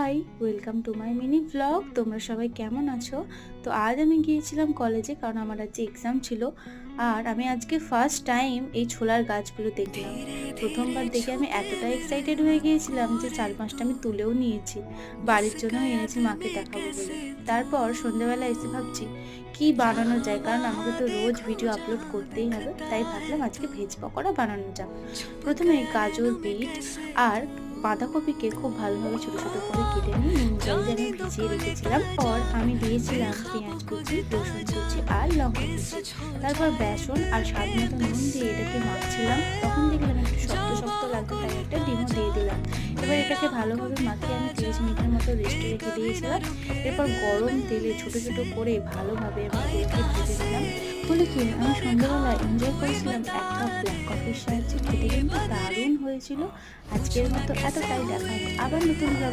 High, welcome to my mini blog. তোমরা সবাই কেমন আছো? তো আজ আমি গিয়েছিলাম কলেজে, কারণ আমার আজকে এক্সাম ছিল। আর আমি আজকে ফার্স্ট টাইম এই ছোলার গাছগুলো দেখলাম। প্রথমবার দেখে আমি এতটা এক্সাইটেড হয়ে গিয়েছিলাম যে 4-5টা আমি তুলেও নিয়েছি, বাড়ির জন্য এনেছি মাকে দেখাবো বলে। তারপর সন্ধ্যেবেলা এসে ভাবছি কি বানানো যায়, কারণ আমাকে তো রোজ ভিডিও আপলোড করতেই হবে। তাই ভাবলাম আজকে ভেজ পকোড়া বানানো যাক। প্রথমে গাজর, বিট আর বাঁধাকপিকে খুব ভালোভাবে ছোটো ছোটো করে কেটে নিয়ে নুন জল দিয়ে আমি ভিজিয়ে রেখেছিলাম। পর আমি দিয়েছিলাম পেঁয়াজ কুচি, রসুন কুচি আর লঙ্কা কুচি। তারপর বেসন আর স্বাদ মতো নুন দিয়ে এটাকে মাখছিলাম। তখন দেখলাম একটু শক্ত শক্ত লাগছে, তাই একটা ডিমও দিয়ে দিলাম। এবার এটাকে ভালোভাবে মাখিয়ে আমি 30 মিনিটের মতো রেস্টে রেখে দিয়েছিলাম। এরপর গরম তেলে ছোটো ছোটো করে ভালোভাবে আমি এগুলোকে ভেজে নিলাম। বলে কি আমি সন্ধ্যাবেলা এনজয় করেছিলাম এক কাপ ব্ল্যাক কফির সাহায্যে। খেতে কিন্তু দারুণ হয়েছিল। আজকের মতো এতটাই, দেখা হবে আবার নতুন ব্লগে।